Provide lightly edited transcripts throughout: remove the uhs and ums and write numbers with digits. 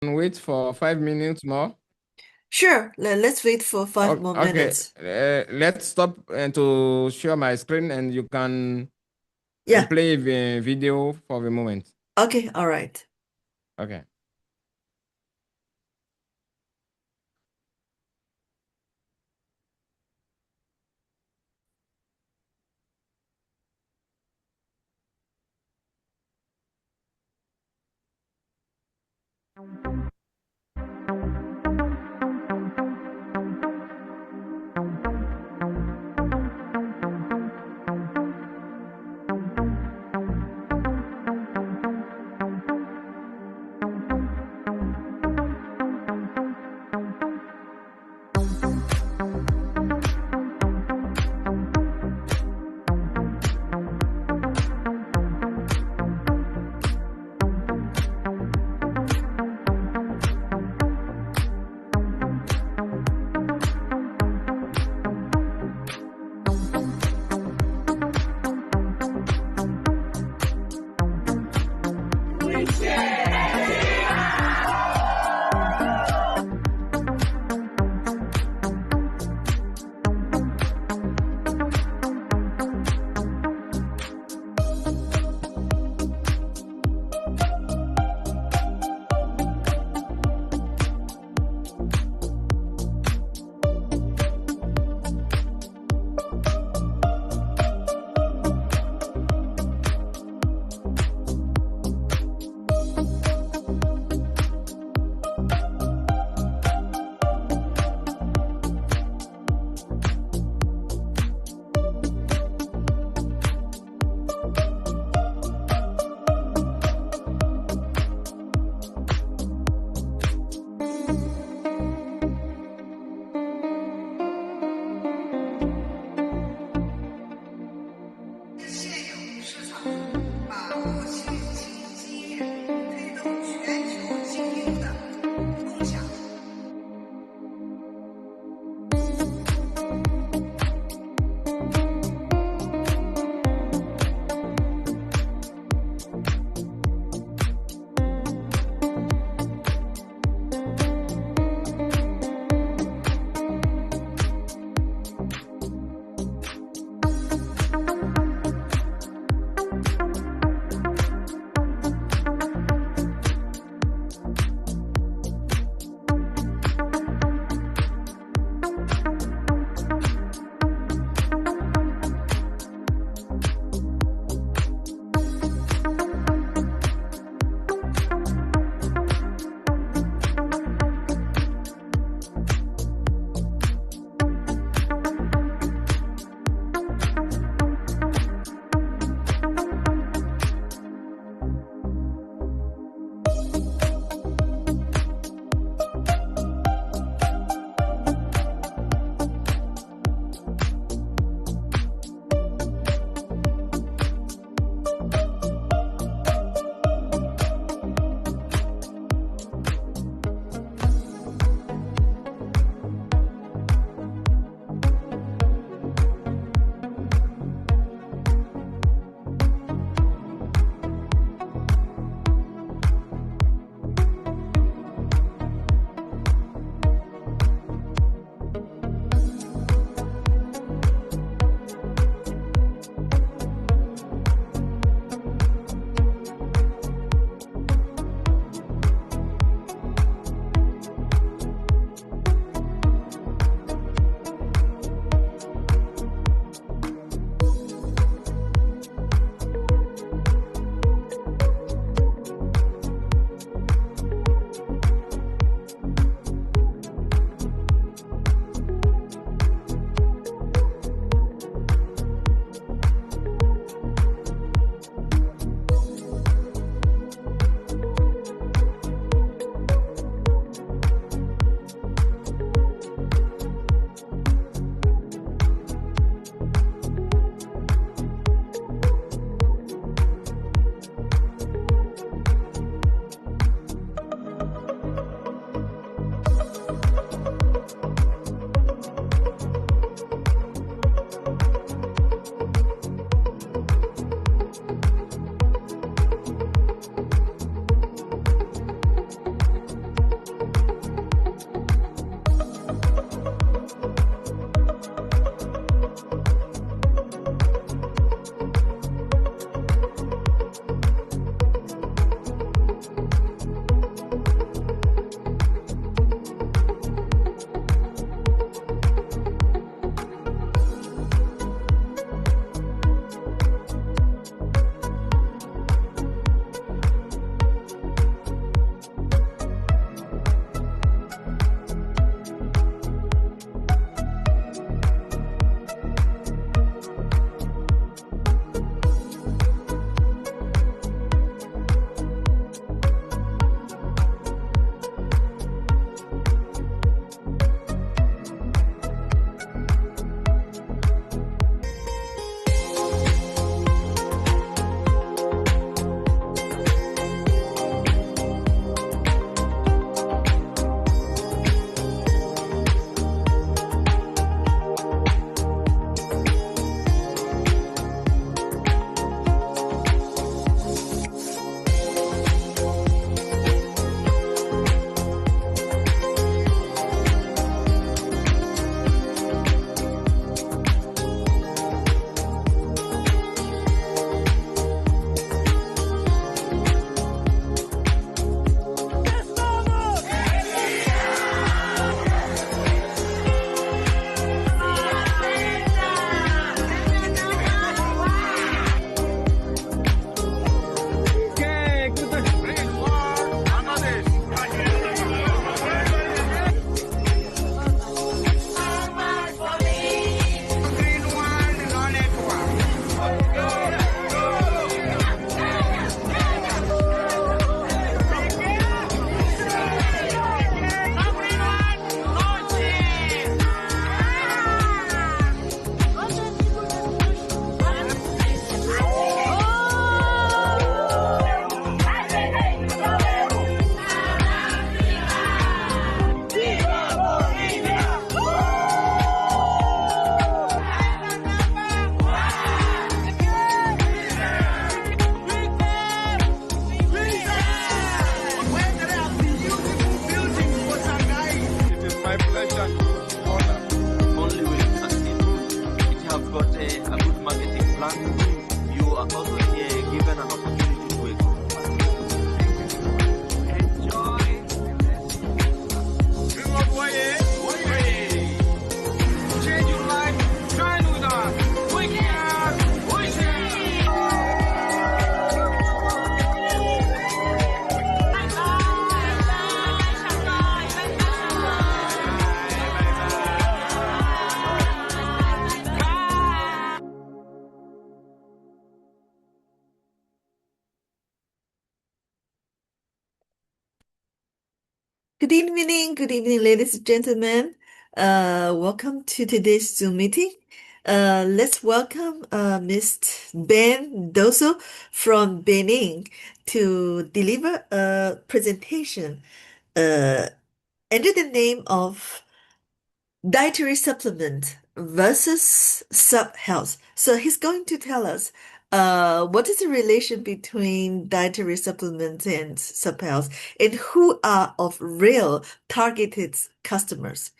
wait for 5 minutes more. Sure, let's wait for five more Okay, minutes. let's stop to share my screen and you can Yeah, play the video for the moment. okay, all right. Okay. Good evening, ladies and gentlemen. Welcome to today's Zoom meeting. Let's welcome Mr. Ben Doso from Benin to deliver a presentation under the name of dietary supplement versus sub health. So he's going to tell us what is the relation between dietary supplements and sub health and who are of real targeted customers.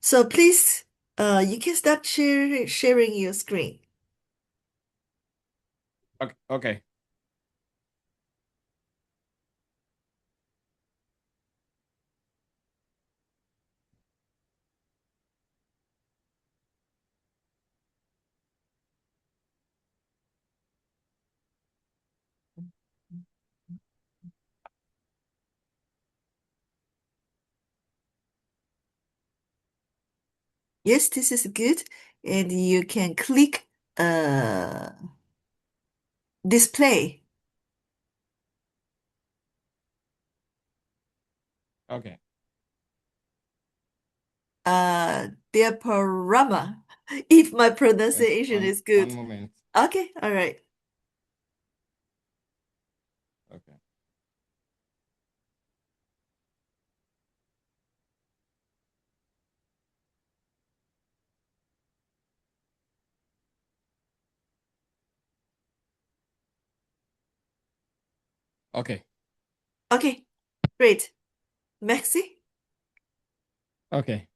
So please, you can start sharing your screen. Okay. Okay. Yes, this is good. And you can click display. Okay. Diaporama, if my Wait, pronunciation is one good. moment. Okay, all right. Okay. Okay. Okay, great. Merci. Okay.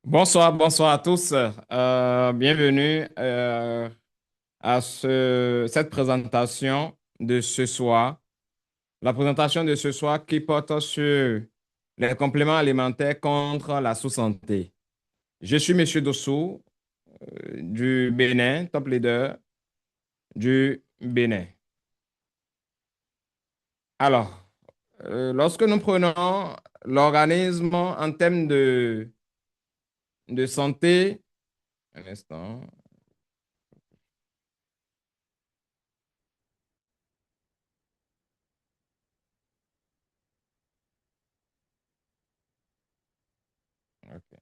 Bonsoir à tous. Bienvenue à cette présentation de ce soir. La présentation de ce soir qui porte sur les compléments alimentaires contre la sous-santé. Je suis Monsieur Dossou du Bénin, top leader du Bénin. Alors, lorsque nous prenons l'organisme en termes de santé, un instant. Ok.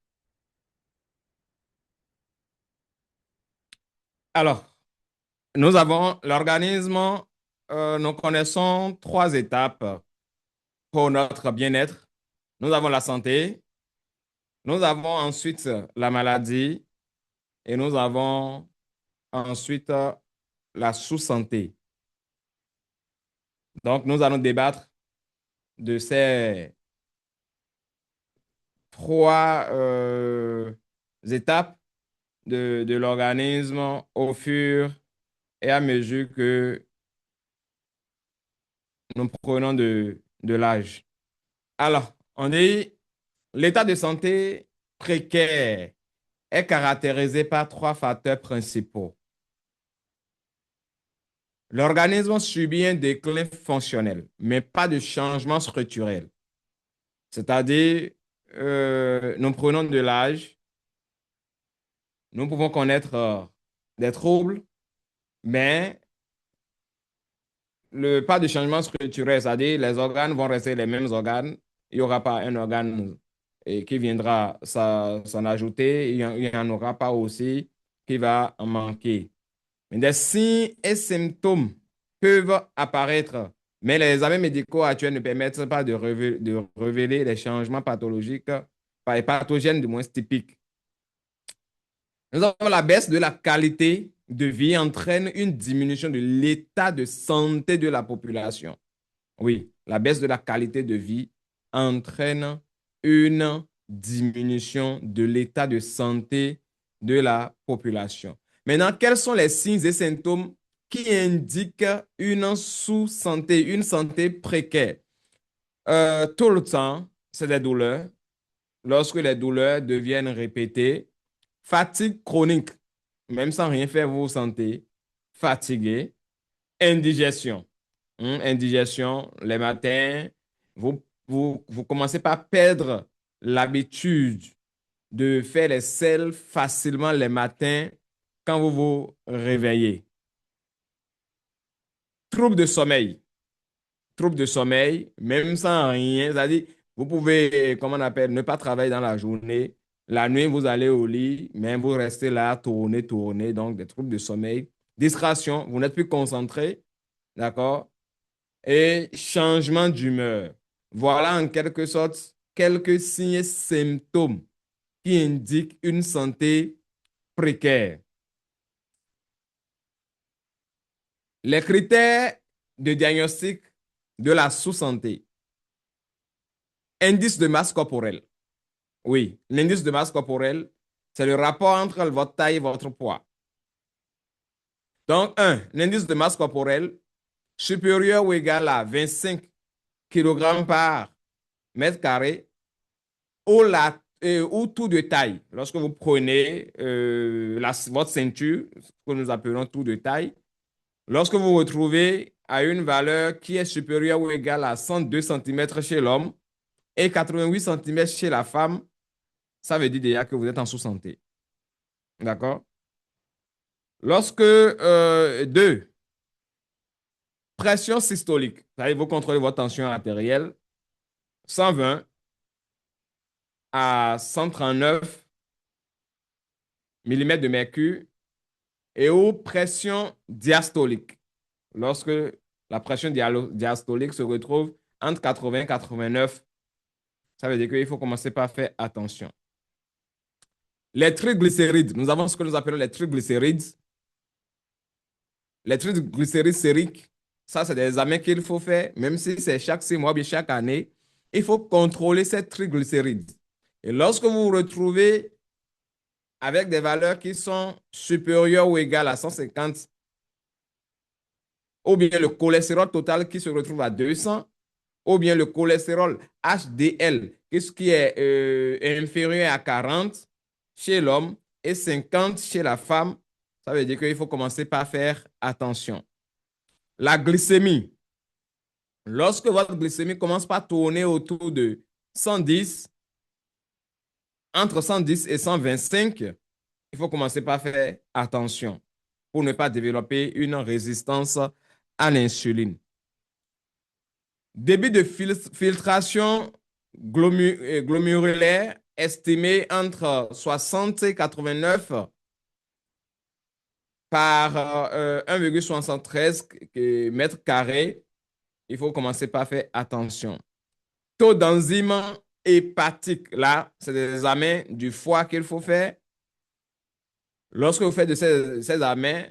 Alors, nous avons l'organisme, nous connaissons trois étapes pour notre bien-être. Nous avons la santé, nous avons ensuite la maladie et nous avons ensuite la sous-santé. Donc, nous allons débattre de ces trois étapes de l'organisme au fur et à mesure que nous prenons de l'âge. Alors, on dit l'état de santé précaire est caractérisé par trois facteurs principaux. L'organisme subit un déclin fonctionnel, mais pas de changement structurel. C'est-à-dire, nous prenons de l'âge, nous pouvons connaître des troubles, mais pas de changement structurel, c'est-à-dire les organes vont rester les mêmes organes. Il n'y aura pas un organe qui viendra s'en ajouter. Il n'y en aura pas aussi qui va en manquer. Mais des signes et symptômes peuvent apparaître, mais les examens médicaux actuels ne permettent pas de révéler les changements pathologiques, pas pathogènes du moins typiques. Nous avons la baisse de la qualité de vie entraîne une diminution de l'état de santé de la population. Oui, la baisse de la qualité de vie entraîne une diminution de l'état de santé de la population. Maintenant, quels sont les signes et symptômes qui indiquent une sous-santé, une santé précaire? Tout le temps, c'est des douleurs. Lorsque les douleurs deviennent répétées, fatigue chronique, même sans rien faire, vous vous sentez fatigué. Indigestion. Indigestion, les matins, vous commencez par perdre l'habitude de faire les selles facilement les matins quand vous vous réveillez. Troubles de sommeil. troubles de sommeil, même sans rien. C'est-à-dire, vous pouvez, comment on appelle, ne pas travailler dans la journée. La nuit, vous allez au lit, mais vous restez là, tourner, tourner. Donc, des troubles de sommeil. Distraction, vous n'êtes plus concentré. D'accord? Et changement d'humeur. Voilà en quelque sorte quelques signes et symptômes qui indiquent une santé précaire. Les critères de diagnostic de la sous-santé. Indice de masse corporelle. Oui, l'indice de masse corporelle, c'est le rapport entre votre taille et votre poids. Donc, l'indice de masse corporelle supérieur ou égal à 25 kg par mètre carré ou tout de taille. Lorsque vous prenez votre ceinture, ce que nous appelons tout de taille, lorsque vous vous retrouvez à une valeur qui est supérieure ou égale à 102 cm chez l'homme et 88 cm chez la femme, ça veut dire déjà que vous êtes en sous-santé. D'accord? Lorsque, deux, pression systolique, c'est-à-dire vous contrôlez votre tension artérielle, 120 à 139 mm de mercure, et ou pression diastolique, lorsque la pression diastolique se retrouve entre 80 et 89, ça veut dire qu'il faut commencer par faire attention. Les triglycérides, nous avons ce que nous appelons les triglycérides. Les triglycérides sériques, ça, c'est des examens qu'il faut faire, même si c'est chaque 6 mois, bien chaque année. Il faut contrôler ces triglycérides. Et lorsque vous vous retrouvez avec des valeurs qui sont supérieures ou égales à 150, ou bien le cholestérol total qui se retrouve à 200, ou bien le cholestérol HDL, qui est inférieur à 40 chez l'homme et 50 chez la femme, ça veut dire qu'il faut commencer par faire attention. La glycémie. Lorsque votre glycémie commence par tourner autour de 110, entre 110 et 125, il faut commencer par faire attention pour ne pas développer une résistance à l'insuline. Débit de filtration glomérulaire estimé entre 60 et 89 par 1,73 mètres carrés. Il faut commencer par faire attention. Taux d'enzymes hépatiques, là, c'est des examens du foie qu'il faut faire. Lorsque vous faites ces examens,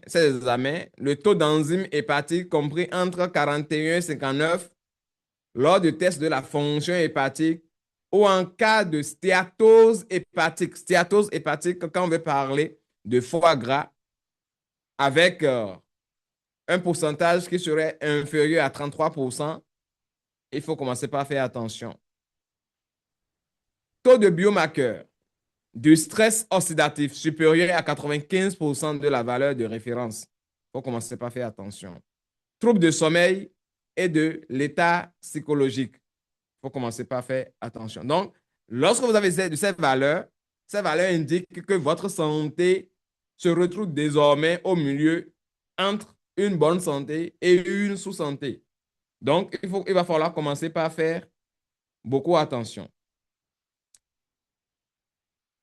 le taux d'enzymes hépatiques compris entre 41 et 59 lors du test de la fonction hépatique ou en cas de stéatose hépatique. Stéatose hépatique, quand on veut parler de foie gras avec un pourcentage qui serait inférieur à 33%, il faut commencer par faire attention. Taux de biomarqueur du stress oxydatif supérieur à 95% de la valeur de référence. Il faut commencer par faire attention. Troubles de sommeil et de l'état psychologique. Il faut commencer par faire attention. Donc, lorsque vous avez ces valeurs indiquent que votre santé se retrouve désormais au milieu entre une bonne santé et une sous-santé. Donc, il va falloir commencer par faire beaucoup attention.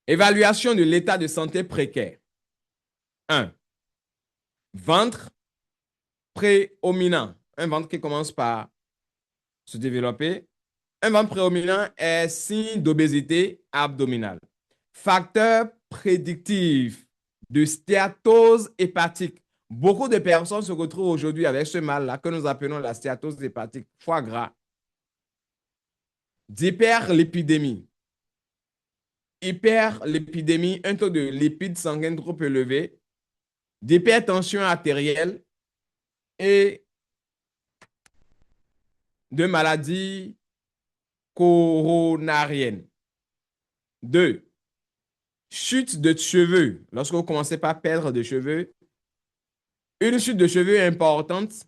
Évaluation de l'état de santé précaire. 1. Ventre préhominant. Un ventre qui commence par se développer. Un ventre préhominant est signe d'obésité abdominale. Facteur prédictif de stéatose hépatique. Beaucoup de personnes se retrouvent aujourd'hui avec ce mal-là que nous appelons la stéatose hépatique, foie gras. D'hyperlipidémie. Hyperlipidémie, un taux de lipides sanguins trop élevé, d'hypertension artérielle et de maladies coronariennes. 2. Chute de cheveux. Lorsque vous commencez par perdre des cheveux, une chute de cheveux importante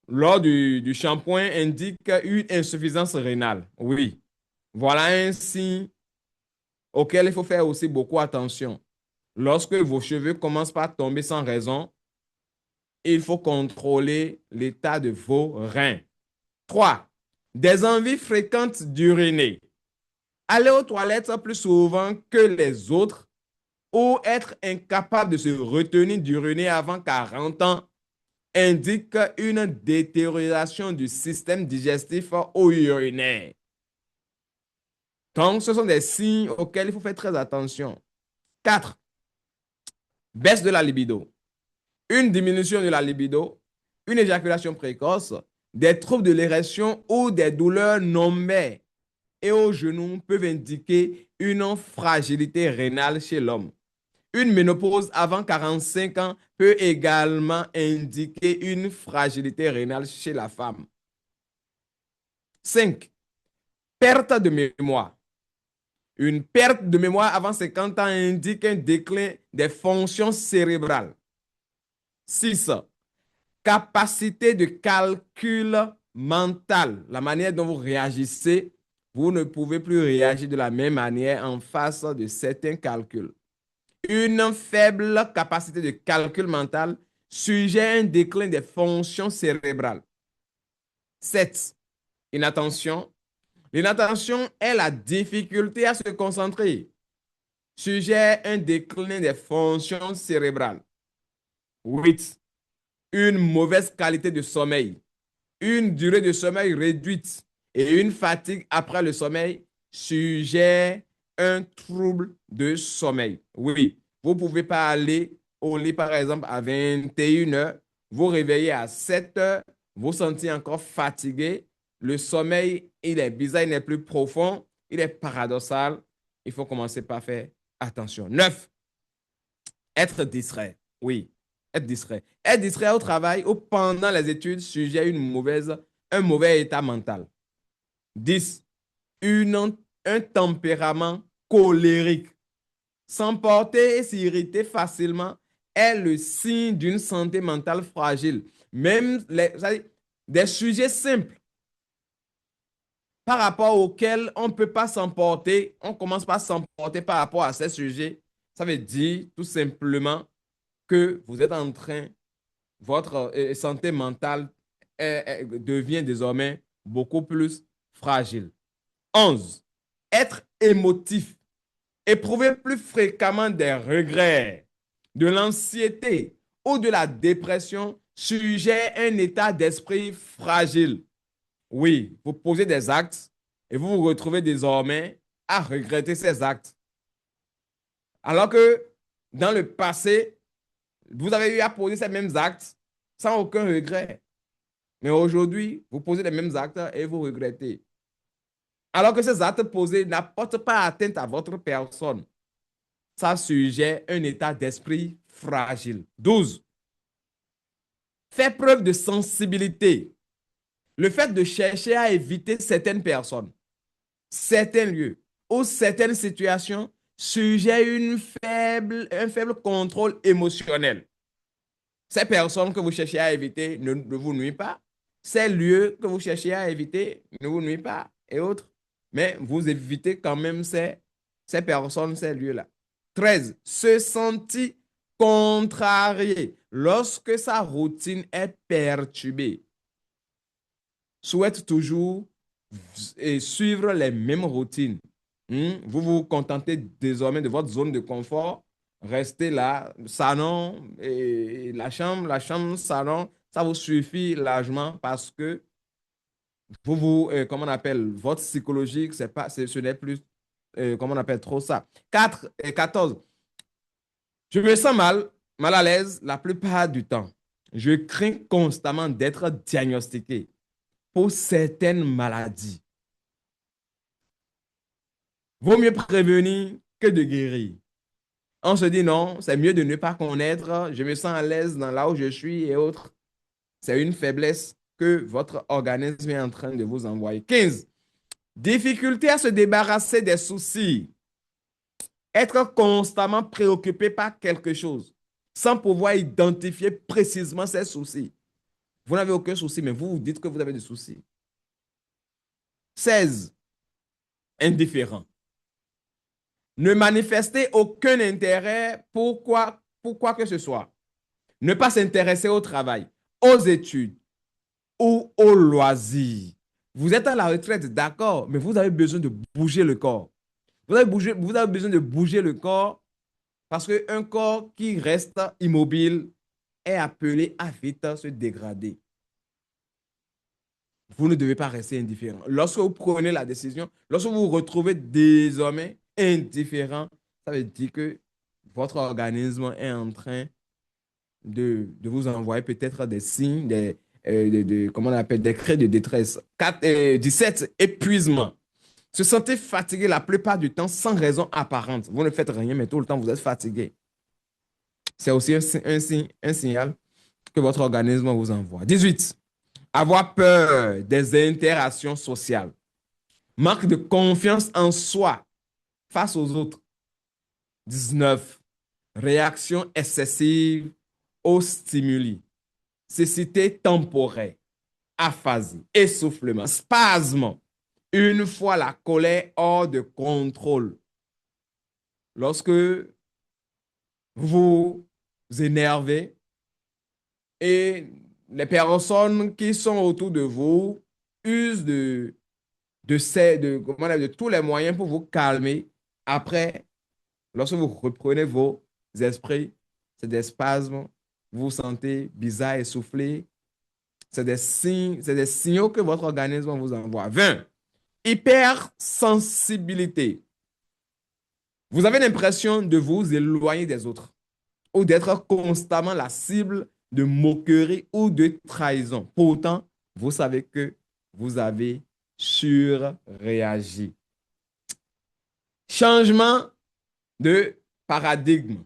lors du shampoing indique une insuffisance rénale. Oui, voilà un signe auquel il faut faire aussi beaucoup attention. Lorsque vos cheveux commencent par tomber sans raison, il faut contrôler l'état de vos reins. 3. Des envies fréquentes d'uriner. Aller aux toilettes plus souvent que les autres ou être incapable de se retenir d'uriner avant 40 ans indique une détérioration du système digestif ou urinaire. Donc, ce sont des signes auxquels il faut faire très attention. 4. Baisse de la libido. Une diminution de la libido, une éjaculation précoce, des troubles de l'érection ou des douleurs lombaires et aux genoux peuvent indiquer une fragilité rénale chez l'homme. Une ménopause avant 45 ans peut également indiquer une fragilité rénale chez la femme. 5. Perte de mémoire. Une perte de mémoire avant 50 ans indique un déclin des fonctions cérébrales. 6. Capacité de calcul mental. La manière dont vous réagissez, vous ne pouvez plus réagir de la même manière en face de certains calculs. Une faible capacité de calcul mental sujet à un déclin des fonctions cérébrales. 7. Inattention. L'inattention est la difficulté à se concentrer, sujet à un déclin des fonctions cérébrales. 8. Une mauvaise qualité de sommeil, une durée de sommeil réduite et une fatigue après le sommeil suggèrent un trouble de sommeil. Oui, vous ne pouvez pas aller au lit, par exemple, à 21 heures, vous réveillez à 7 heures, vous sentez encore fatigué, le sommeil, il est bizarre, il n'est plus profond, il est paradoxal. Il faut commencer par faire attention. 9. Être distrait. Oui, être distrait. Être distrait au travail ou pendant les études sujet à un mauvais état mental. 10. Un tempérament colérique. S'emporter et s'irriter facilement est le signe d'une santé mentale fragile. Même des sujets simples par rapport auxquels on ne peut pas s'emporter, on commence par s'emporter par rapport à ces sujets. Ça veut dire tout simplement que vous êtes en train, votre santé mentale devient désormais beaucoup plus fragile. 11. Être émotif. Éprouver plus fréquemment des regrets, de l'anxiété ou de la dépression sujet à un état d'esprit fragile. Oui, vous posez des actes et vous vous retrouvez désormais à regretter ces actes. Alors que dans le passé, vous avez eu à poser ces mêmes actes sans aucun regret. Mais aujourd'hui, vous posez les mêmes actes et vous regrettez. Alors que ces actes posés n'apportent pas atteinte à votre personne. Ça suggère un état d'esprit fragile. 12. Faire preuve de sensibilité. Le fait de chercher à éviter certaines personnes, certains lieux ou certaines situations suggère un faible contrôle émotionnel. Ces personnes que vous cherchez à éviter ne vous nuisent pas. Ces lieux que vous cherchez à éviter ne vous nuisent pas et autres. Mais vous évitez quand même ces personnes, ces lieux-là. 13. Se sentir contrarié lorsque sa routine est perturbée. Souhaite toujours suivre les mêmes routines. Vous vous contentez désormais de votre zone de confort. Restez là, salon, et la chambre, salon, ça vous suffit largement parce que comment on appelle, votre psychologique, ce n'est plus, comment on appelle trop ça. 4 et 14. Je me sens mal à l'aise la plupart du temps. Je crains constamment d'être diagnostiqué pour certaines maladies. Vaut mieux prévenir que de guérir. On se dit non, c'est mieux de ne pas connaître, je me sens à l'aise dans là où je suis et autres. C'est une faiblesse que votre organisme est en train de vous envoyer. 15. Difficulté à se débarrasser des soucis. Être constamment préoccupé par quelque chose sans pouvoir identifier précisément ces soucis. Vous n'avez aucun souci, mais vous vous dites que vous avez des soucis. 16. Indifférent. Ne manifester aucun intérêt pour quoi que ce soit. Ne pas s'intéresser au travail, aux études ou aux loisirs. Vous êtes à la retraite, d'accord, mais vous avez besoin de bouger le corps. Vous avez besoin de bouger le corps parce qu'un corps qui reste immobile est appelé à vite se dégrader. Vous ne devez pas rester indifférent. Lorsque vous prenez la décision, lorsque vous vous retrouvez désormais indifférent, ça veut dire que votre organisme est en train de vous envoyer peut-être des signes, comment on appelle, des cris de détresse. 17, épuisement. Se sentez fatigué la plupart du temps sans raison apparente. Vous ne faites rien, mais tout le temps, vous êtes fatigué. C'est aussi un signal que votre organisme vous envoie. 18. Avoir peur des interactions sociales. Manque de confiance en soi face aux autres. 19. Réaction excessive aux stimuli. Cécité temporaire. Aphasie. Essoufflement. Spasme. Une fois la colère hors de contrôle. Lorsque vous vous énervez et les personnes qui sont autour de vous usent de tous les moyens pour vous calmer. Après, lorsque vous reprenez vos esprits, c'est des spasmes, vous vous sentez bizarre, essoufflé. C'est des signes, c'est des signaux que votre organisme vous envoie. 20. Hypersensibilité. Vous avez l'impression de vous éloigner des autres ou d'être constamment la cible de moquerie ou de trahison. Pourtant, vous savez que vous avez surréagi. Changement de paradigme.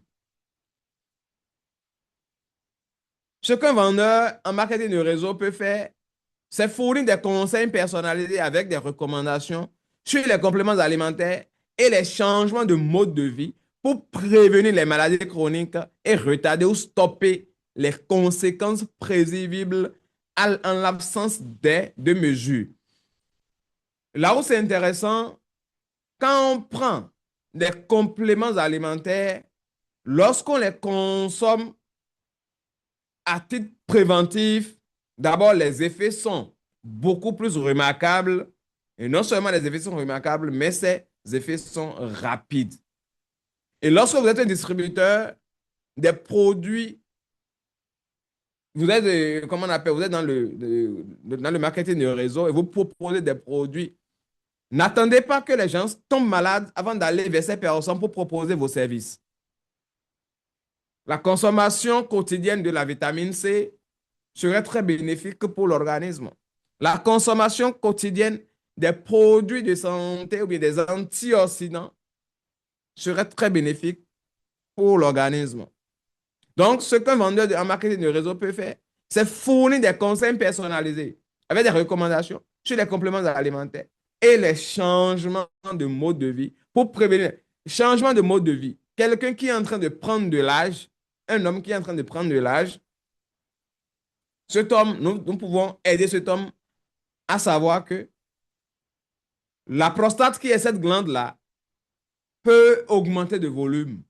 Ce qu'un vendeur en marketing de réseau peut faire, c'est fournir des conseils personnalisés avec des recommandations sur les compléments alimentaires et les changements de mode de vie pour prévenir les maladies chroniques et retarder ou stopper les conséquences prévisibles en l'absence de mesures. Là où c'est intéressant, quand on prend des compléments alimentaires, lorsqu'on les consomme à titre préventif, d'abord, les effets sont beaucoup plus remarquables. Et non seulement les effets sont remarquables, mais ces effets sont rapides. Et lorsque vous êtes un distributeur des produits, vous êtes, comment on appelle, vous êtes dans le marketing de réseau et vous proposez des produits. N'attendez pas que les gens tombent malades avant d'aller vers ces personnes pour proposer vos services. La consommation quotidienne de la vitamine C serait très bénéfique pour l'organisme. La consommation quotidienne des produits de santé ou bien des antioxydants serait très bénéfique pour l'organisme. Donc, ce qu'un vendeur en marketing de réseau peut faire, c'est fournir des conseils personnalisés avec des recommandations sur les compléments alimentaires et les changements de mode de vie pour prévenir. Changement de mode de vie. Quelqu'un qui est en train de prendre de l'âge, un homme qui est en train de prendre de l'âge, cet homme, nous pouvons aider cet homme à savoir que la prostate, qui est cette glande-là, peut augmenter de volume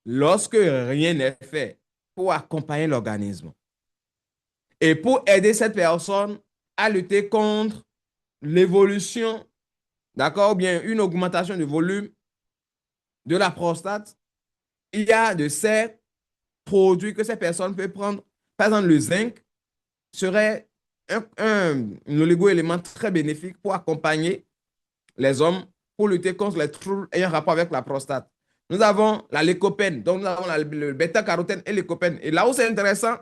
lorsque rien n'est fait pour accompagner l'organisme. Et pour aider cette personne à lutter contre l'évolution, d'accord, ou bien une augmentation de volume de la prostate, il y a de ces produits que ces personnes peuvent prendre. Par exemple, le zinc serait un oligo-élément très bénéfique pour accompagner les hommes pour lutter contre les troubles ayant rapport avec la prostate. Nous avons la lycopène, donc nous avons le bêta-carotène et le lycopène. Et là où c'est intéressant,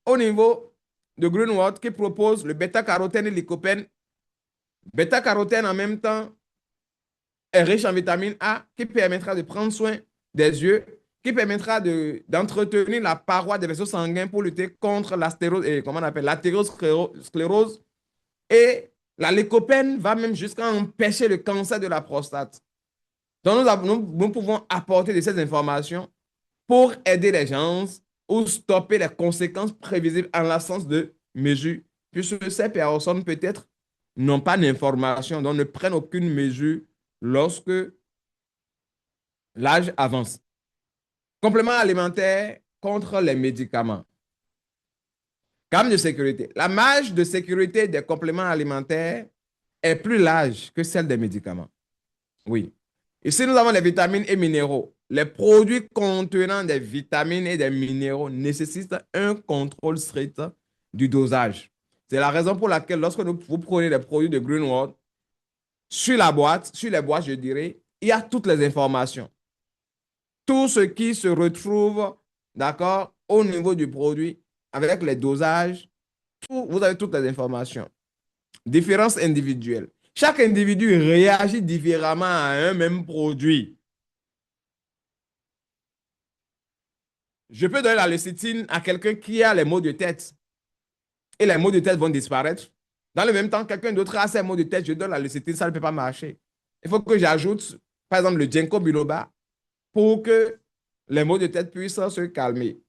au niveau de Greenwood qui propose le bêta-carotène et le lycopène, bêta-carotène en même temps est riche en vitamine A qui permettra de prendre soin des yeux, qui permettra d'entretenir la paroi des vaisseaux sanguins pour lutter contre l'athérosclérose. Et la lycopène va même jusqu'à empêcher le cancer de la prostate. Donc, nous pouvons apporter de ces informations pour aider les gens ou stopper les conséquences prévisibles en l'absence de mesures, puisque ces personnes, peut-être, n'ont pas d'informations, donc ne prennent aucune mesure lorsque l'âge avance. Complément alimentaire contre les médicaments. Gamme de sécurité. La marge de sécurité des compléments alimentaires est plus large que celle des médicaments. Oui. Ici, nous avons les vitamines et minéraux. Les produits contenant des vitamines et des minéraux nécessitent un contrôle strict du dosage. C'est la raison pour laquelle, lorsque vous prenez des produits de Greenwood, sur la boîte, sur les boîtes, je dirais, il y a toutes les informations. Tout ce qui se retrouve, d'accord, au niveau du produit, avec les dosages, vous avez toutes les informations. Différence individuelle. Chaque individu réagit différemment à un même produit. Je peux donner la lécithine à quelqu'un qui a les maux de tête et les maux de tête vont disparaître. Dans le même temps, quelqu'un d'autre a ses maux de tête, je donne la lécithine, ça ne peut pas marcher. Il faut que j'ajoute, par exemple, le ginkgo biloba pour que les maux de tête puissent se calmer.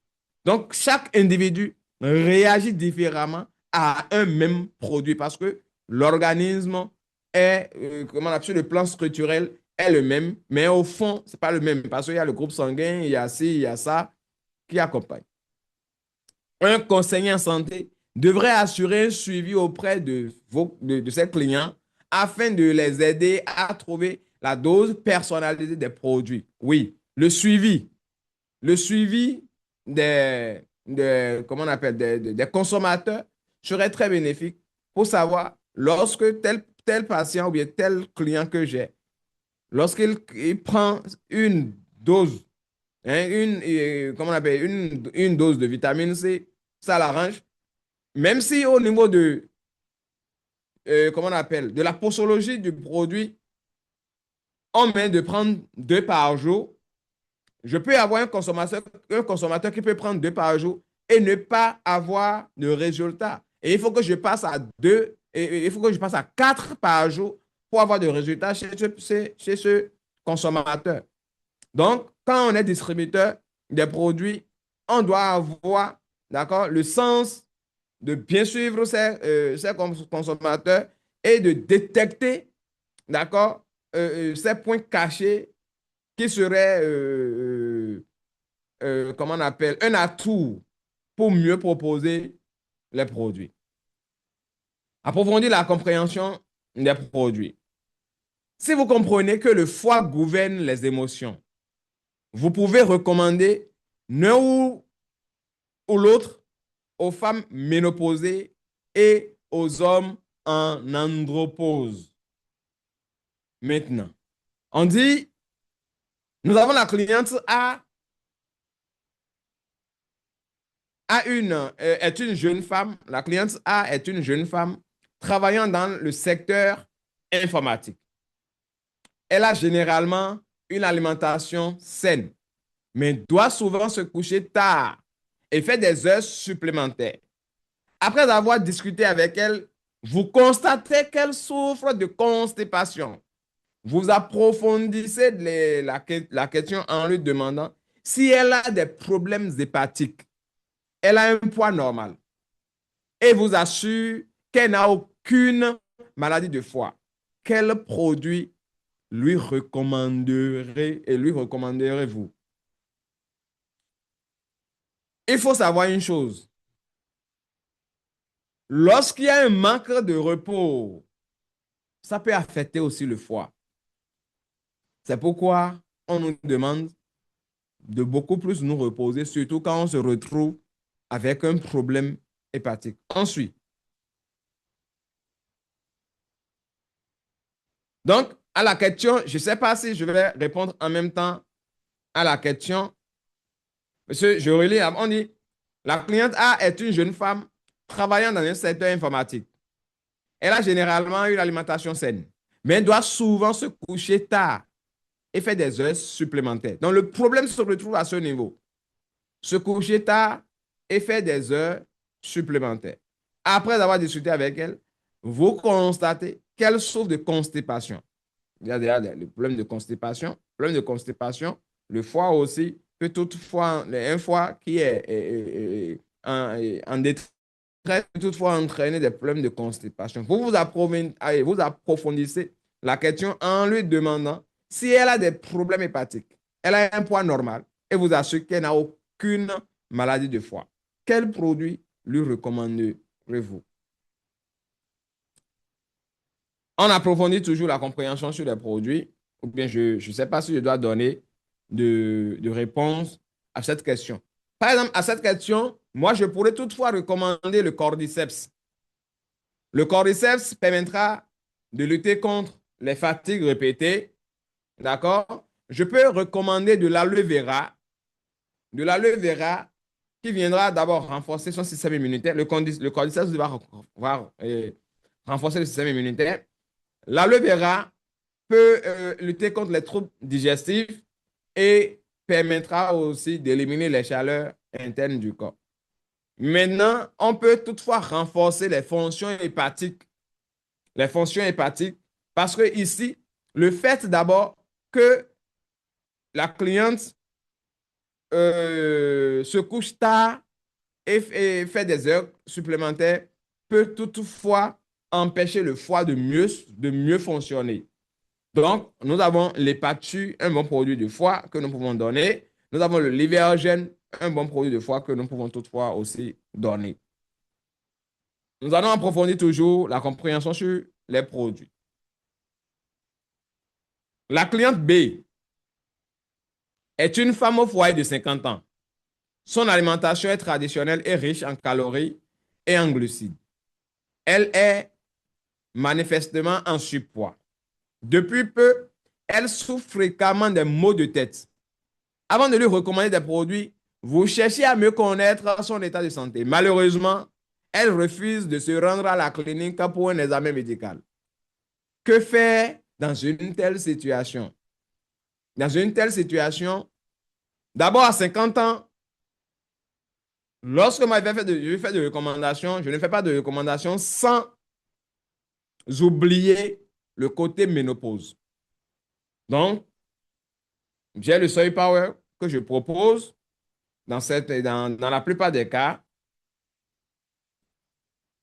Donc, chaque individu réagit différemment à un même produit parce que l'organisme est, comment on appelle, sur le plan structurel, est le même, mais au fond, ce n'est pas le même parce qu'il y a le groupe sanguin, il y a ci, il y a ça qui accompagne. Un conseiller en santé devrait assurer un suivi auprès de ses clients afin de les aider à trouver la dose personnalisée des produits. Oui, le suivi comment on appelle, des consommateurs serait très bénéfique pour savoir lorsque tel patient ou bien tel client que j'ai, lorsqu'il prend une dose, hein, comment on appelle, une dose de vitamine C, ça l'arrange. Même si au niveau comment on appelle, de la posologie du produit, on met de prendre 2 par jour. Je peux avoir un consommateur qui peut prendre 2 par jour et ne pas avoir de résultat. Et il faut que je passe à 2, et il faut que je passe à 4 par jour pour avoir de résultats chez ce consommateur. Donc, quand on est distributeur des produits, on doit avoir, d'accord, le sens de bien suivre ses consommateurs et de détecter, d'accord, ces points cachés qui seraient, comment on appelle, un atout pour mieux proposer les produits. Approfondir la compréhension des produits. Si vous comprenez que le foie gouverne les émotions, vous pouvez recommander l'un ou l'autre aux femmes ménopausées et aux hommes en andropause. Maintenant, on dit, nous avons la cliente est une jeune femme, la cliente A est une jeune femme travaillant dans le secteur informatique. Elle a généralement une alimentation saine, mais doit souvent se coucher tard et fait des heures supplémentaires. Après avoir discuté avec elle, vous constatez qu'elle souffre de constipation. Vous approfondissez la question en lui demandant si elle a des problèmes hépatiques. Elle a un poids normal et vous assure qu'elle n'a aucune maladie de foie. Quel produit lui recommanderez-vous? Il faut savoir une chose. Lorsqu'il y a un manque de repos, ça peut affecter aussi le foie. C'est pourquoi on nous demande de beaucoup plus nous reposer, surtout quand on se retrouve avec un problème hépatique. Ensuite, donc, à la question, je ne sais pas si je vais répondre en même temps à la question. Monsieur, je relis, on dit, la cliente A est une jeune femme travaillant dans un secteur informatique. Elle a généralement une alimentation saine, mais doit souvent se coucher tard et fait des heures supplémentaires. Donc, le problème se retrouve à ce niveau. Se coucher tard et faire des heures supplémentaires. Après avoir discuté avec elle, vous constatez qu'elle souffre de constipation. Il y a déjà le problème de constipation. Problème de constipation, le foie aussi peut toutefois, un foie qui est en détresse, peut toutefois entraîner des problèmes de constipation. Vous approfondissez la question en lui demandant si elle a des problèmes hépatiques. Elle a un poids normal et vous assurez qu'elle n'a aucune maladie de foie. Quel produit lui recommanderez-vous? On approfondit toujours la compréhension sur les produits, ou bien je ne sais pas si je dois donner de réponse à cette question. Par exemple, à cette question, moi, je pourrais toutefois recommander le cordyceps. Le cordyceps permettra de lutter contre les fatigues répétées, d'accord? Je peux recommander de l'aloe vera qui viendra d'abord renforcer son système immunitaire. Le cordyceps va renforcer le système immunitaire. L'aloe vera peut lutter contre les troubles digestifs et permettra aussi d'éliminer les chaleurs internes du corps. Maintenant, on peut toutefois renforcer les fonctions hépatiques. Les fonctions hépatiques, parce que ici, le fait d'abord que la cliente se couche tard et fait des heures supplémentaires peut toutefois empêcher le foie de mieux fonctionner. Donc, nous avons l'hépatite, un bon produit de foie que nous pouvons donner. Nous avons le livergène, un bon produit de foie que nous pouvons toutefois aussi donner. Nous allons approfondir toujours la compréhension sur les produits. La cliente B est une femme au foyer de 50 ans. Son alimentation est traditionnelle et riche en calories et en glucides. Elle est manifestement en surpoids. Depuis peu, elle souffre fréquemment des maux de tête. Avant de lui recommander des produits, vous cherchez à mieux connaître son état de santé. Malheureusement, elle refuse de se rendre à la clinique pour un examen médical. Que faire dans une telle situation? Dans une telle situation, d'abord à 50 ans, lorsque moi je fais de recommandations, je ne fais pas de recommandations sans oublier le côté ménopause. Donc, j'ai le Soy Power que je propose dans la plupart des cas.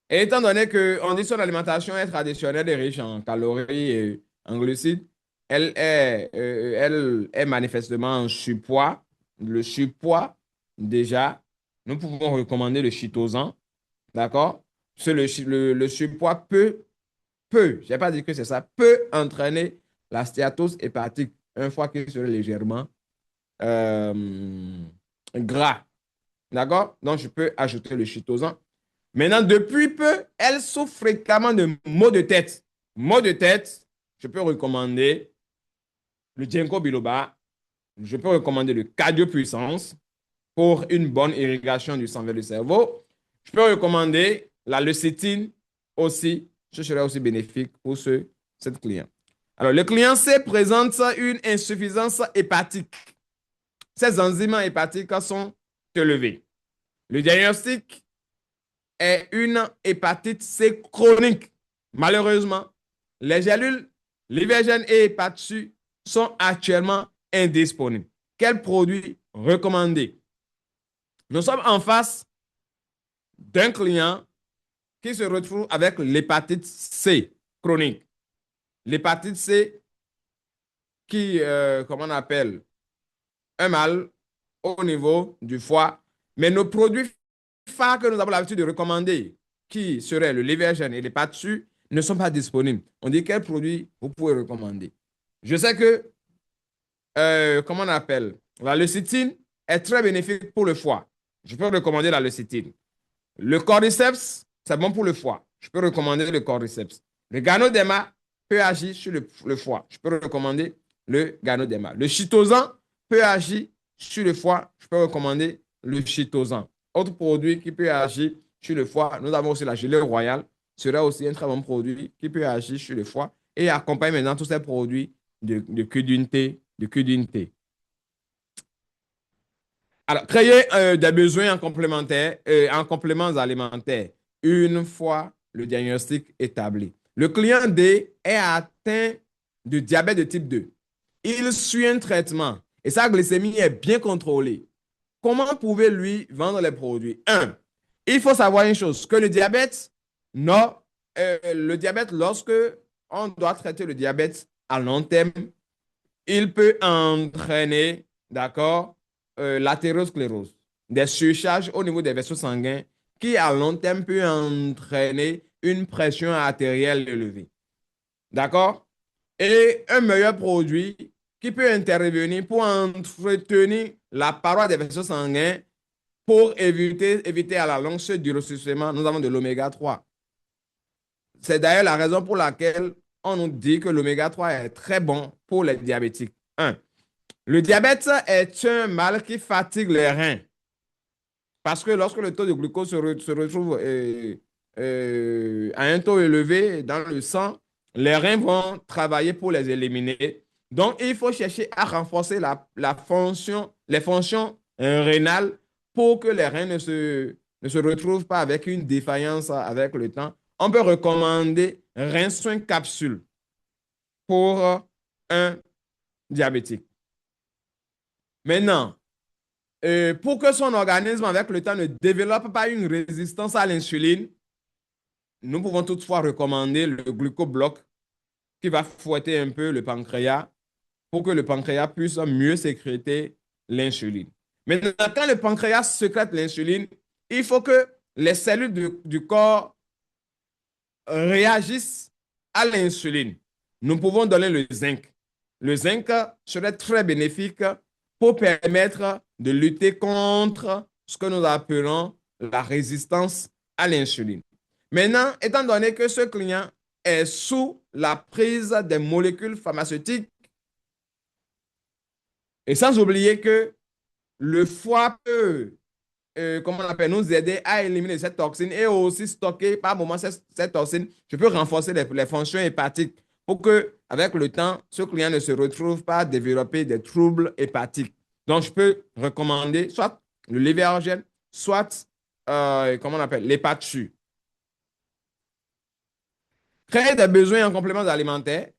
Et étant donné qu'on dit que son alimentation est traditionnelle et riche en calories et en glucides, elle est manifestement en surpoids. Le surpoids, déjà, nous pouvons recommander le chitosan, d'accord? Le surpoids je n'ai pas dit que c'est ça, peut entraîner la stéatose hépatique un foie qui serait légèrement euh, gras. D'accord? Donc, je peux ajouter le chitosan. Maintenant, depuis peu, elle souffre fréquemment de maux de tête. Maux de tête, je peux recommander le ginkgo biloba. Je peux recommander le cardiopuissance pour une bonne irrigation du sang vers le cerveau. Je peux recommander la lécithine aussi. Ce serait aussi bénéfique pour cette client. Alors, le client C présente une insuffisance hépatique. Ces enzymes hépatiques sont élevées. Le diagnostic est une hépatite C chronique. Malheureusement, les gélules Livergène et hépatite sont actuellement indisponibles. Quel produit recommander? Nous sommes en face d'un client qui se retrouve avec l'hépatite C chronique. L'hépatite C qui, comment on appelle, un mal au niveau du foie. Mais nos produits phares que nous avons l'habitude de recommander, qui seraient le Livergène et l'hépatite, ne sont pas disponibles. On dit quel produit vous pouvez recommander. Je sais que, comment on appelle, la lécithine est très bénéfique pour le foie. Je peux recommander la lécithine. Le cordyceps, c'est bon pour le foie. Je peux recommander le cordyceps. Le ganoderma peut agir sur le foie. Je peux recommander le ganoderma. Le chitosan peut agir sur le foie. Je peux recommander le chitosan. Autre produit qui peut agir sur le foie, nous avons aussi la gelée royale. Ce serait aussi un très bon produit qui peut agir sur le foie et accompagne maintenant tous ces produits de cul d'unité, Alors, créer des besoins en compléments alimentaires une fois le diagnostic établi. Le client D est atteint de diabète de type 2. Il suit un traitement et sa glycémie est bien contrôlée. Comment pouvez-lui vendre les produits? Un, il faut savoir une chose, que non, le diabète, lorsque on doit traiter le diabète à long terme, il peut entraîner, d'accord, l'athérosclérose, des surcharges au niveau des vaisseaux sanguins qui, à long terme, peut entraîner une pression artérielle élevée. d'accord? Et un meilleur produit qui peut intervenir pour entretenir la paroi des vaisseaux sanguins pour éviter à la longue ce durcissement. Nous avons de l'oméga 3. C'est d'ailleurs la raison pour laquelle on nous dit que l'oméga 3 est très bon pour les diabétiques. Un, le diabète est un mal qui fatigue les reins parce que lorsque le taux de glucose se retrouve à un taux élevé dans le sang, les reins vont travailler pour les éliminer. Donc, il faut chercher à renforcer les fonctions rénales pour que les reins ne se retrouvent pas avec une défaillance avec le temps. On peut recommander Rinsoin capsule pour un diabétique. Maintenant, pour que son organisme, avec le temps, ne développe pas une résistance à l'insuline, nous pouvons toutefois recommander le glucobloc qui va fouetter un peu le pancréas pour que le pancréas puisse mieux sécréter l'insuline. Maintenant, quand le pancréas sécrète l'insuline, il faut que les cellules du corps réagissent à l'insuline. Nous pouvons donner le zinc. Le zinc serait très bénéfique pour permettre de lutter contre ce que nous appelons la résistance à l'insuline. Maintenant, étant donné que ce client est sous la prise des molécules pharmaceutiques, et sans oublier que le foie peut, comment on appelle, nous aider à éliminer cette toxine et aussi stocker par moment cette toxine. Je peux renforcer les fonctions hépatiques pour que, avec le temps, ce client ne se retrouve pas à développer des troubles hépatiques. Donc, je peux recommander soit le lévéorgène, soit, comment on appelle, l'hépatchu. Créer des besoins en compléments alimentaires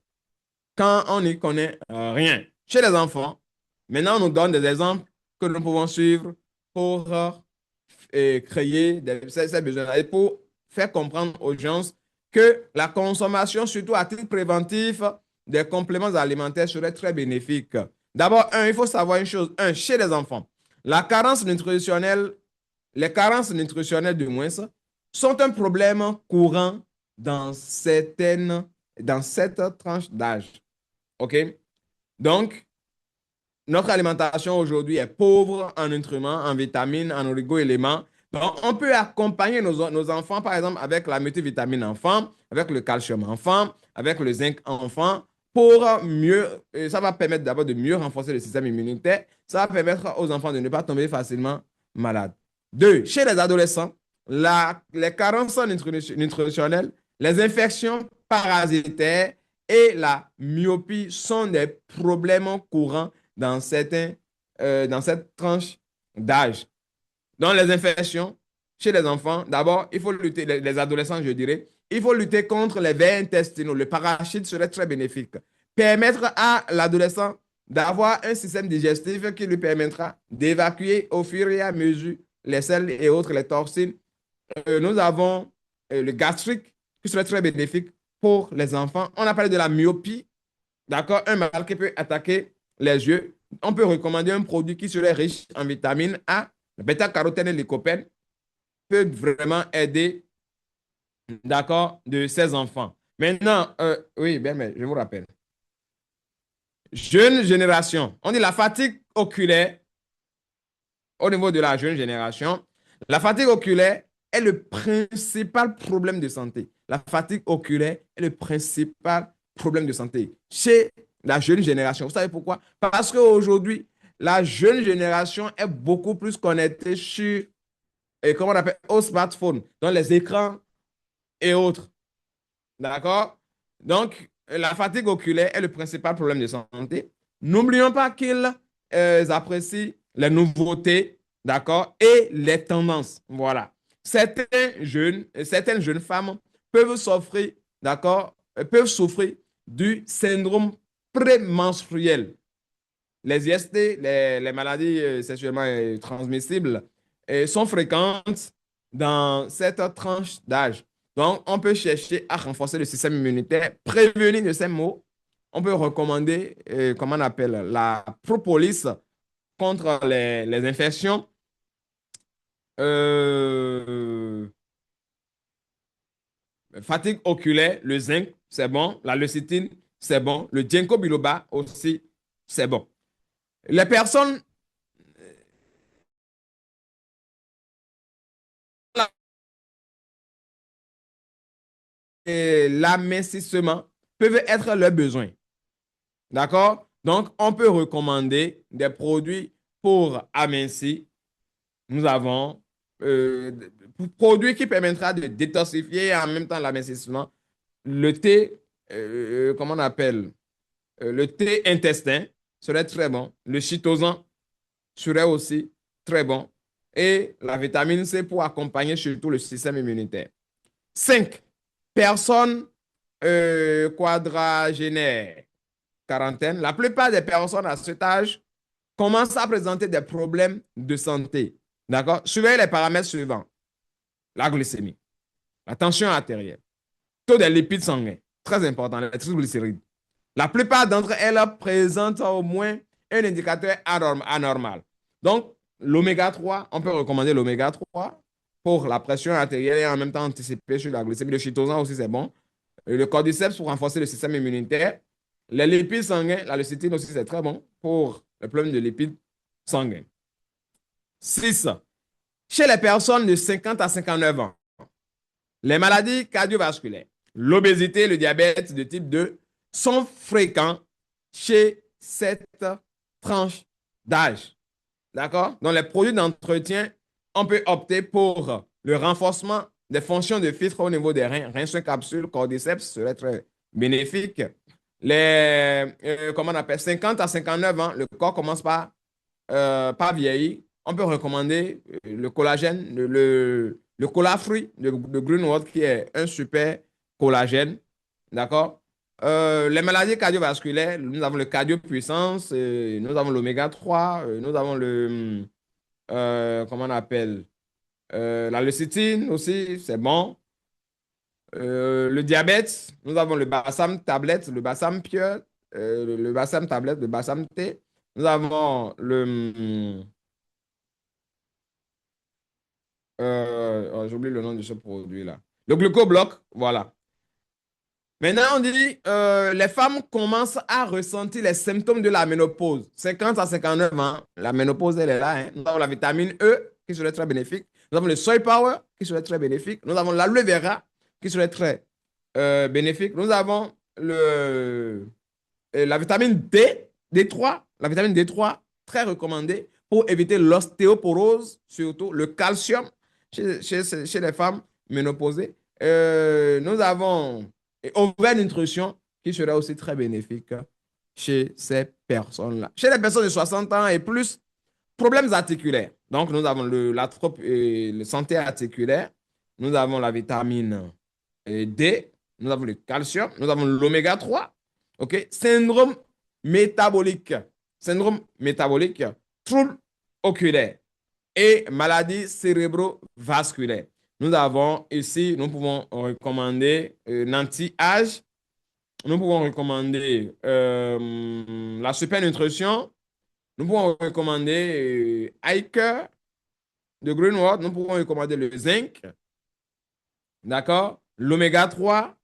quand on n'y connaît rien. Chez les enfants, maintenant, on nous donne des exemples que nous pouvons suivre pour créer ces besoins et pour faire comprendre aux gens que la consommation, surtout à titre préventif, des compléments alimentaires serait très bénéfique. D'abord, il faut savoir une chose. Chez les enfants, la carence nutritionnelle, les carences nutritionnelles du moins, sont un problème courant dans dans cette tranche d'âge. OK? Donc, notre alimentation aujourd'hui est pauvre en nutriments, en vitamines, en oligo-éléments. Donc, on peut accompagner nos enfants, par exemple, avec la multivitamine enfant, avec le calcium enfant, avec le zinc enfant, pour mieux, ça va permettre d'abord de mieux renforcer le système immunitaire. Ça va permettre aux enfants de ne pas tomber facilement malades. Deux, chez les adolescents, les carences nutritionnelles, les infections parasitaires et la myopie sont des problèmes courants dans cette tranche d'âge. Dans les infections, chez les enfants, d'abord, il faut lutter, les adolescents, je dirais, il faut lutter contre les vers intestinaux. Le parachute serait très bénéfique. Permettre à l'adolescent d'avoir un système digestif qui lui permettra d'évacuer au fur et à mesure les sels et autres, les toxines. Nous avons le gastrique qui serait très bénéfique pour les enfants. On a parlé de la myopie, d'accord? Un mal qui peut attaquer les yeux. On peut recommander un produit qui serait riche en vitamine A, le bêta-carotène et le lycopène peut vraiment aider, d'accord, de ces enfants. Maintenant, oui, bien, mais je vous rappelle. Jeune génération, on dit la fatigue oculaire au niveau de la jeune génération. La fatigue oculaire est le principal problème de santé. La fatigue oculaire est le principal problème de santé chez la jeune génération. Vous savez pourquoi? Parce qu'aujourd'hui, la jeune génération est beaucoup plus connectée sur, comment on appelle, au smartphone, dans les écrans et autres. D'accord? Donc, la fatigue oculaire est le principal problème de santé. N'oublions pas qu'ils apprécient les nouveautés, d'accord, et les tendances. Voilà. Certaines jeunes femmes peuvent souffrir, d'accord, peuvent souffrir du syndrome prémenstruel. Les IST, les maladies sexuellement transmissibles, sont fréquentes dans cette tranche d'âge. Donc, on peut chercher à renforcer le système immunitaire, prévenir de ces maux. On peut recommander, comment on appelle, la propolis contre les infections. Euh, Fatigue oculaire, le zinc c'est bon. La lécithine, c'est bon. Le ginkgo biloba aussi, c'est bon. Les personnes, l'amincissement peuvent être leurs besoins. D'accord? Donc, on peut recommander des produits pour amincir. Nous avons euh, produits qui permettra de détoxifier et en même temps l'amincissement. Le thé, comment on appelle? Le thé intestin serait très bon. Le chitosan serait aussi très bon. Et la vitamine C pour accompagner surtout le système immunitaire. 5. Personnes quadragénaires, quarantaine. La plupart des personnes à cet âge commencent à présenter des problèmes de santé. D'accord? Suivez les paramètres suivants. La glycémie, la tension artérielle, taux de lipides sanguins, très important, les triglycérides. La plupart d'entre elles présentent au moins un indicateur anormal. Donc, l'oméga 3, on peut recommander l'oméga 3 pour la pression artérielle et en même temps anticiper sur la glycémie. Le chitosan aussi, c'est bon. Le cordyceps pour renforcer le système immunitaire. Les lipides sanguins, la lécithine aussi, c'est très bon pour le problème de lipides sanguins. 6. Chez les personnes de 50 à 59 ans, les maladies cardiovasculaires, l'obésité et le diabète de type 2 sont fréquents chez cette tranche d'âge. D'accord? Dans les produits d'entretien, on peut opter pour le renforcement des fonctions de filtre au niveau des reins. Rince capsule, cordyceps serait très bénéfique. Comment on appelle, 50 à 59 ans, le corps commence par vieillir. On peut recommander le collagène, le colafruit de Greenwood, qui est un super collagène. D'accord? Les maladies cardiovasculaires, nous avons le cardiopuissance, nous avons l'oméga 3, nous avons comment on appelle, la lécithine aussi, c'est bon. Le diabète, nous avons le balsam tablette, le balsam pieux, le balsam tablette, le balsam thé. Nous avons j'oublie le nom de ce produit-là. Le glucobloc, voilà. Maintenant, on dit les femmes commencent à ressentir les symptômes de la ménopause. 50 à 59 ans, la ménopause, elle est là. Hein. Nous avons la vitamine E qui serait très bénéfique. Nous avons le soy power qui serait très bénéfique. Nous avons l'aloe vera qui serait très bénéfique. Nous avons la vitamine D, D3, la vitamine D3, très recommandée pour éviter l'ostéoporose, surtout le calcium chez les femmes ménopausées. Nous avons Ovaire Nutrition qui serait aussi très bénéfique chez ces personnes-là. Chez les personnes de 60 ans et plus, problèmes articulaires. Donc, nous avons la santé articulaire, nous avons la vitamine D, nous avons le calcium, nous avons l'oméga 3, OK? Syndrome métabolique, troubles oculaires et maladies cérébrovasculaires. Nous avons ici, nous pouvons recommander l'anti-âge, nous pouvons recommander la supernutrition, nous pouvons recommander Hiker de Greenwood, nous pouvons recommander le zinc, d'accord? L'oméga 3,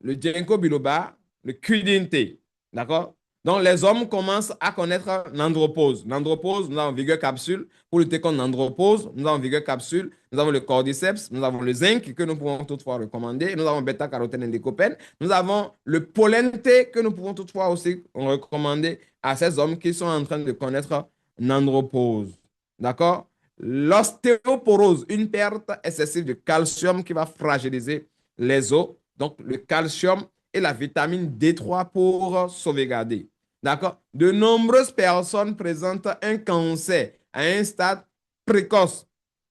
le ginkgo biloba, le QDNT, d'accord? Donc, les hommes commencent à connaître l'andropause. L'andropause, nous avons vigueur capsule. Pour lutter contre l'andropause, nous avons vigueur capsule. Nous avons le cordyceps. Nous avons le zinc que nous pouvons toutefois recommander. Nous avons bêta-carotène indécopène. Nous avons le pollen T que nous pouvons toutefois aussi recommander à ces hommes qui sont en train de connaître l'andropause. D'accord? L'ostéoporose, une perte excessive de calcium qui va fragiliser les os. Donc, le calcium et la vitamine D3 pour sauvegarder. D'accord? De nombreuses personnes présentent un cancer à un stade précoce.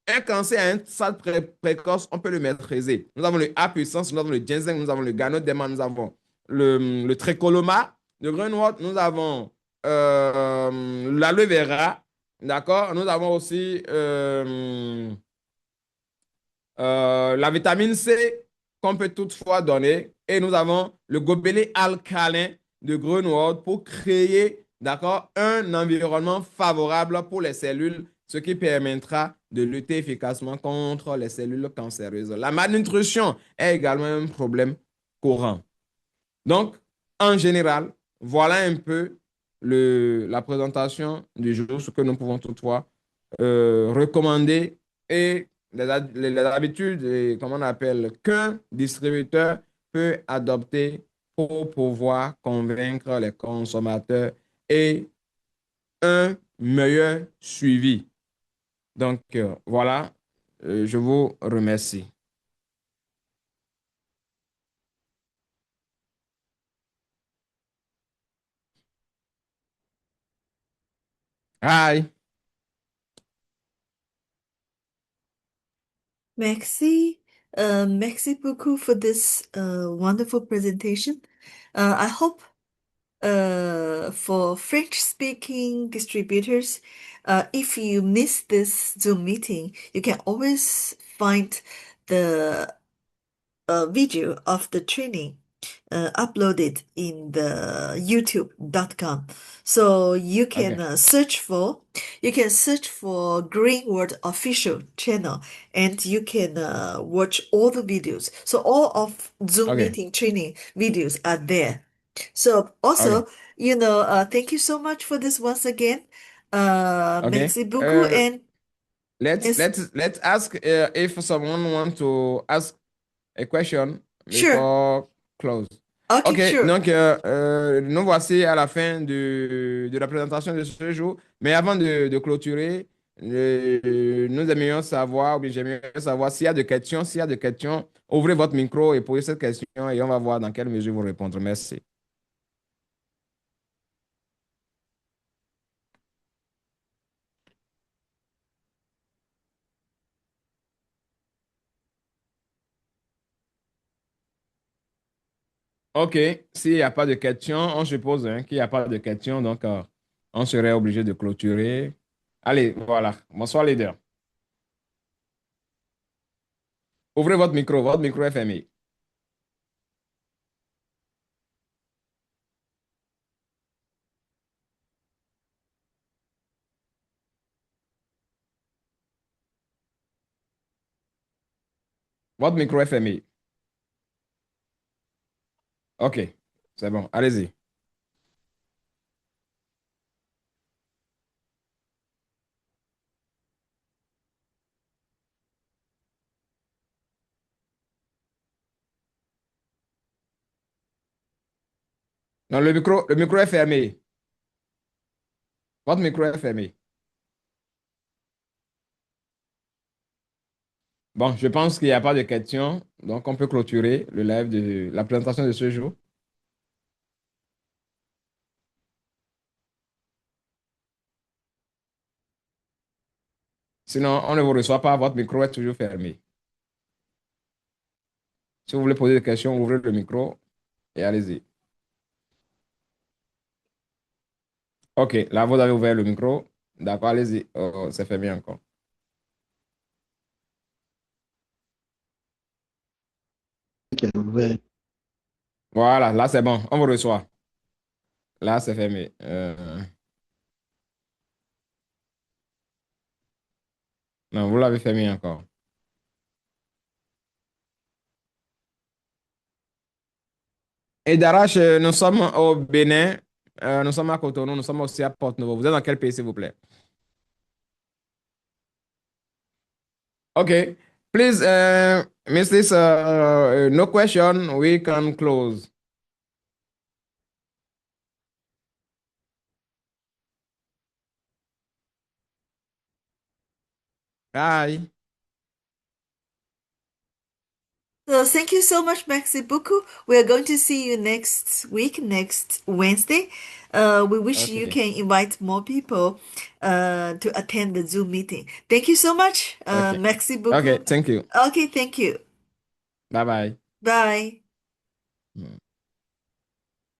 Un cancer à un stade précoce, on peut le maîtriser. Nous avons le A puissance, nous avons le ginseng, nous avons le ganoderma, nous avons le tricoloma de Greenwood, nous avons l'aloe vera, d'accord? Nous avons aussi la vitamine C qu'on peut toutefois donner. Et nous avons le gobelet alcalin de Greenwood pour créer, d'accord, un environnement favorable pour les cellules, ce qui permettra de lutter efficacement contre les cellules cancéreuses. La malnutrition est également un problème courant. Donc, en général, voilà un peu la présentation du jour, ce que nous pouvons toutefois recommander et les habitudes, comment on appelle, qu'un distributeur peut adopter pour pouvoir convaincre les consommateurs et un meilleur suivi. Donc, voilà, je vous remercie. Bye. Merci. Merci beaucoup for this wonderful presentation. I hope for French-speaking distributors, if you miss this Zoom meeting, you can always find the video of the training uploaded in the youtube.com. So OK. you can search for Greenwood official channel and you can watch all the videos. So all of Zoom OK. meeting training videos are there. So OK. also, thank you so much for this once again. OK. Merci beaucoup and Let's yes, let's let's ask if someone want to ask a question sure. before close. Okay, OK, sure. donc nous voici à la fin de la présentation de ce jour. Mais avant de clôturer, nous aimerions savoir, ou bien j'aimerais savoir s'il y a de questions. S'il y a de questions, ouvrez votre micro et posez cette question et on va voir dans quelle mesure vous répondre. Merci. OK, s'il n'y a pas de questions, on suppose hein, qu'il n'y a pas de questions, donc on serait obligé de clôturer. Allez, voilà. Bonsoir, leader. Ouvrez votre micro est fermé. Votre micro est fermé. OK, c'est bon, allez-y. Non, le micro est fermé. Votre micro est fermé. Bon, je pense qu'il n'y a pas de questions, donc on peut clôturer le live de la présentation de ce jour. Sinon, on ne vous reçoit pas, votre micro est toujours fermé. Si vous voulez poser des questions, ouvrez le micro et allez-y. OK, là, vous avez ouvert le micro. D'accord, allez-y. Oh, c'est fermé encore. Voilà, là, c'est bon, on vous reçoit. Là, c'est fermé. Non, vous l'avez fermé encore. Et Darache, nous sommes au Bénin, nous sommes à Cotonou, nous sommes aussi à Porto-Novo. Vous êtes dans quel pays, s'il vous plaît? Okay. Please, Mrs. No question, we can close. Bye. So thank you so much, Maxi Buku. We are going to see you next week, next Wednesday. We wish you Okay. can invite more people to attend the Zoom meeting. Thank you so much, Okay. Maxi Okay. Buku. Thank you. Okay, thank you. Bye bye. Bye.